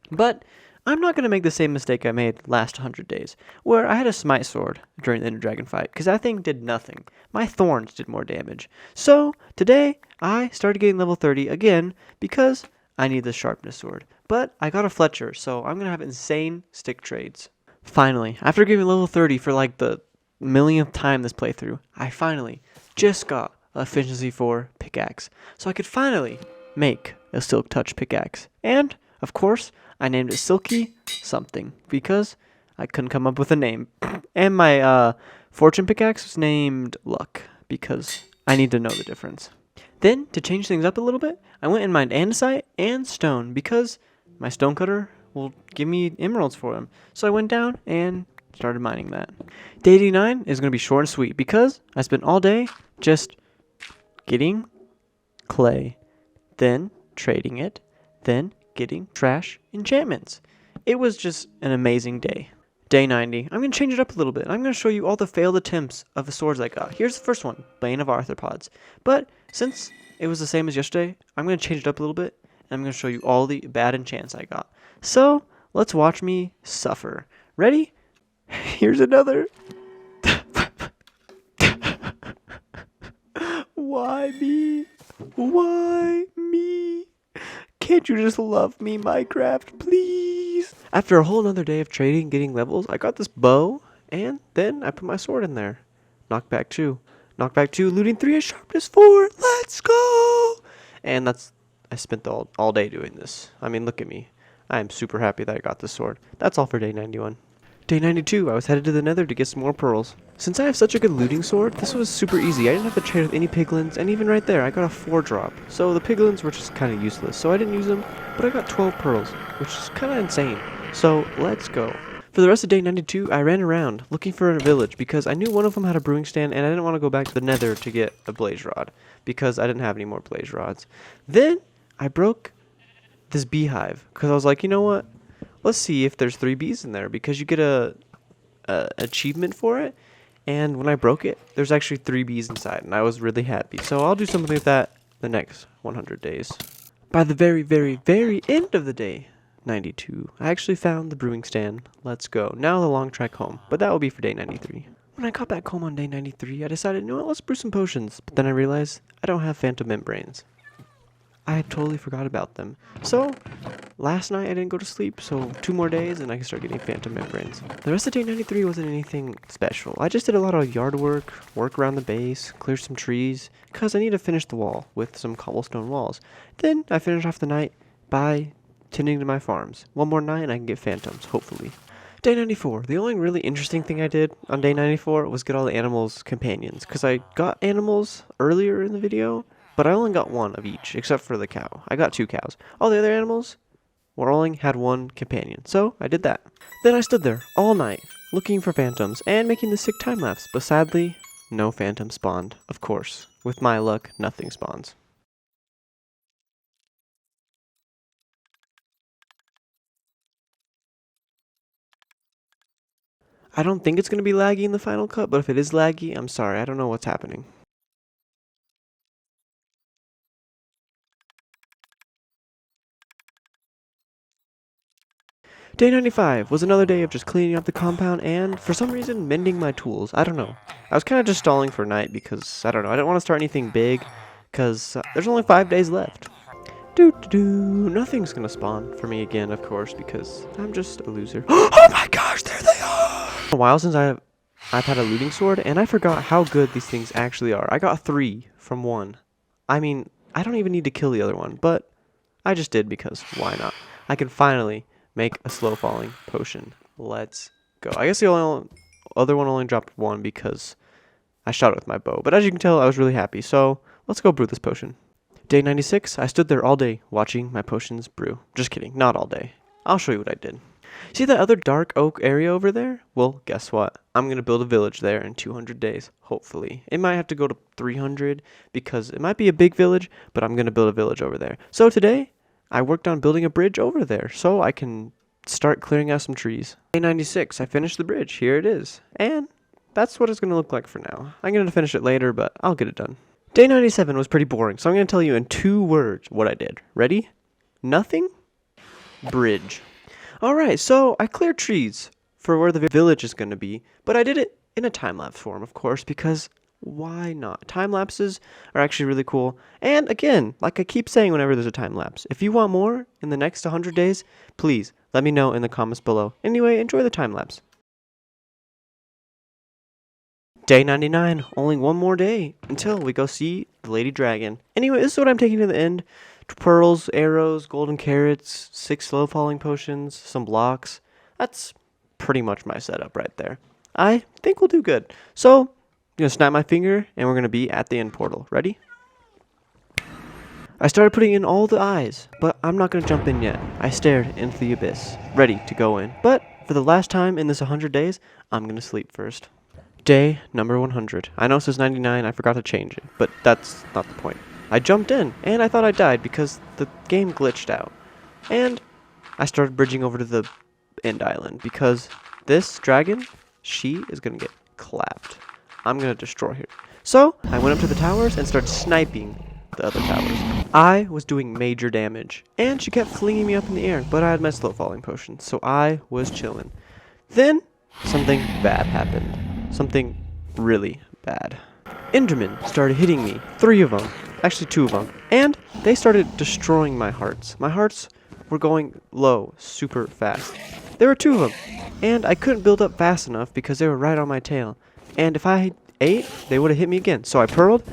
But I'm not going to make the same mistake I made last 100 days, where I had a smite sword during the Ender Dragon fight, because that thing did nothing. My thorns did more damage. So, today, I started getting level 30 again, because I need the sharpness sword. But I got a Fletcher, so I'm going to have insane stick trades. Finally, after getting level 30 for like the millionth time this playthrough, I finally just got a efficiency 4 pickaxe, so I could finally make a silk touch pickaxe. And of course, I named it Silky something because I couldn't come up with a name. And my fortune pickaxe was named Luck because I need to know the difference. Then, to change things up a little bit, I went and mined andesite and stone because my stonecutter will give me emeralds for them. So I went down and started mining that. Day 89 is going to be short and sweet because I spent all day just getting clay, then trading it, then getting trash enchantments. It was just an amazing day. Day 90, I'm going to change it up a little bit. I'm going to show you all the failed attempts of the swords I got. Here's the first one, Bane of Arthropods. But since it was the same as yesterday, I'm going to change it up a little bit, and I'm going to show you all the bad enchants I got. So, let's watch me suffer. Ready? Here's another. Why me? Why me? Can't you just love me, Minecraft, please? After a whole nother day of trading, getting levels, I got this bow, and then I put my sword in there. Knockback 2. Knockback 2, looting 3 and sharpness 4. Let's go! And that's I spent all day doing this. I mean, look at me. I am super happy that I got this sword. That's all for day 91. Day 92, I was headed to the Nether to get some more pearls. Since I have such a good looting sword, this was super easy. I didn't have to trade with any piglins, and even right there, I got a 4-drop. So the piglins were just kind of useless, so I didn't use them, but I got 12 pearls, which is kind of insane. So let's go. For the rest of day 92, I ran around looking for a village because I knew one of them had a brewing stand and I didn't want to go back to the Nether to get a blaze rod because I didn't have any more blaze rods. Then I broke this beehive because I was like, you know what? Let's see if there's 3 bees in there because you get a achievement for it. And when I broke it, there's actually 3 bees inside and I was really happy. So I'll do something like that the next 100 days. By the very, very, very end of the day 92. I actually found the brewing stand. Let's go. Now the long trek home, but that will be for day 93. When I got back home on day 93, I decided, you know what, let's brew some potions. But then I realized I don't have phantom membranes. I had totally forgot about them. So, last night I didn't go to sleep, so 2 more days and I can start getting phantom membranes. The rest of day 93 wasn't anything special. I just did a lot of yard work around the base, clear some trees, because I need to finish the wall with some cobblestone walls. Then I finished off the night by tending to my farms. 1 more night and I can get phantoms, hopefully. Day 94. The only really interesting thing I did on day 94 was get all the animals' companions, because I got animals earlier in the video, but I only got 1 of each, except for the cow. I got 2 cows. All the other animals only had 1 companion, so I did that. Then I stood there all night, looking for phantoms, and making the sick time lapse, but sadly, no phantom spawned. Of course, with my luck, nothing spawns. I don't think it's going to be laggy in the final cut, but if it is laggy, I'm sorry. I don't know what's happening. Day 95 was another day of just cleaning up the compound and, for some reason, mending my tools. I don't know. I was kind of just stalling for night because, I don't know, I didn't want to start anything big because there's only 5 days left. Nothing's going to spawn for me again, of course, because I'm just a loser. Oh my gosh, there they are! A while since I've had a looting sword, and I forgot how good these things actually are. I got 3 from 1. I mean, I don't even need to kill the other one, but I just did because why not? I can finally make a slow falling potion. Let's go. I guess the other one only dropped 1 because I shot it with my bow, but as you can tell, I was really happy, so let's go brew this potion. Day 96, I stood there all day watching my potions brew. Just kidding, not all day. I'll show you what I did. See that other dark oak area over there? Well, guess what? I'm going to build a village there in 200 days, hopefully. It might have to go to 300 because it might be a big village, but I'm going to build a village over there. So today, I worked on building a bridge over there so I can start clearing out some trees. Day 96, I finished the bridge. Here it is. And that's what it's going to look like for now. I'm going to finish it later, but I'll get it done. Day 97 was pretty boring, so I'm going to tell you in 2 words what I did. Ready? Nothing? Bridge. Alright, so I cleared trees for where the village is going to be, but I did it in a time-lapse form, of course, because why not? Time-lapses are actually really cool, and again, like I keep saying whenever there's a time-lapse, if you want more in the next 100 days, please let me know in the comments below. Anyway, enjoy the time-lapse. Day 99, only 1 more day until we go see the Lady Dragon. Anyway, this is what I'm taking to the end. Pearls, arrows, golden carrots, 6 slow falling potions, some blocks. That's pretty much my setup right there. I think we'll do good. So, I'm going to snap my finger and we're going to be at the end portal. Ready? I started putting in all the eyes, but I'm not going to jump in yet. I stared into the abyss, ready to go in. But for the last time in this 100 days, I'm going to sleep first. Day number 100. I know it says 99, I forgot to change it, but that's not the point. I jumped in, and I thought I died because the game glitched out. And I started bridging over to the end island because this dragon, she is going to get clapped. I'm going to destroy her. So, I went up to the towers and started sniping the other towers. I was doing major damage, and she kept flinging me up in the air, but I had my slow falling potion, so I was chilling. Then, something bad happened. Something really bad. Endermen started hitting me, 3 of them. Actually 2 of them. And they started destroying my hearts. My hearts were going low super fast. There were 2 of them. And I couldn't build up fast enough because they were right on my tail. And if I ate, they would have hit me again. So I pearled,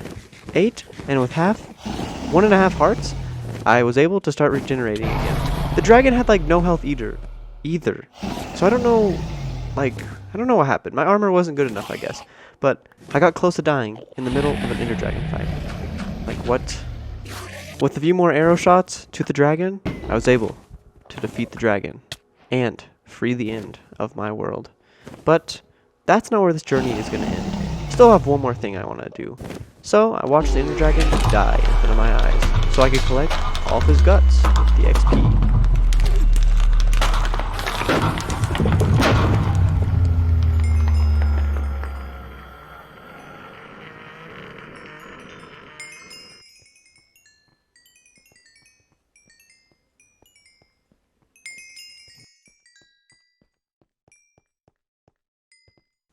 ate, and with 1.5 hearts, I was able to start regenerating again. The dragon had like no health either. So I don't know, like, I don't know what happened. My armor wasn't good enough, I guess. But I got close to dying in the middle of an Ender Dragon fight. Like, what? With a few more arrow shots to the dragon, I was able to defeat the dragon and free the end of my world. But that's not where this journey is going to end. Still have one more thing I want to do. So I watched the Ender Dragon die in front of my eyes, so I could collect all of his guts with the XP.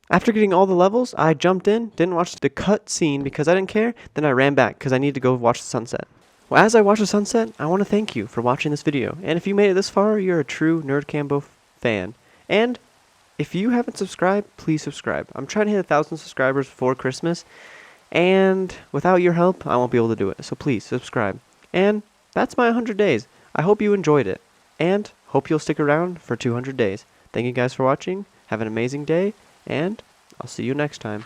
After getting all the levels, I jumped in, didn't watch the cut scene because I didn't care, then I ran back because I needed to go watch the sunset. Well, as I watch the sunset, I want to thank you for watching this video, and if you made it this far, you're a true NerdCambo fan. And if you haven't subscribed, please subscribe. I'm trying to hit 1,000 subscribers before Christmas, and without your help, I won't be able to do it, so please subscribe. And that's my 100 days. I hope you enjoyed it, and hope you'll stick around for 200 days. Thank you guys for watching, have an amazing day, and I'll see you next time.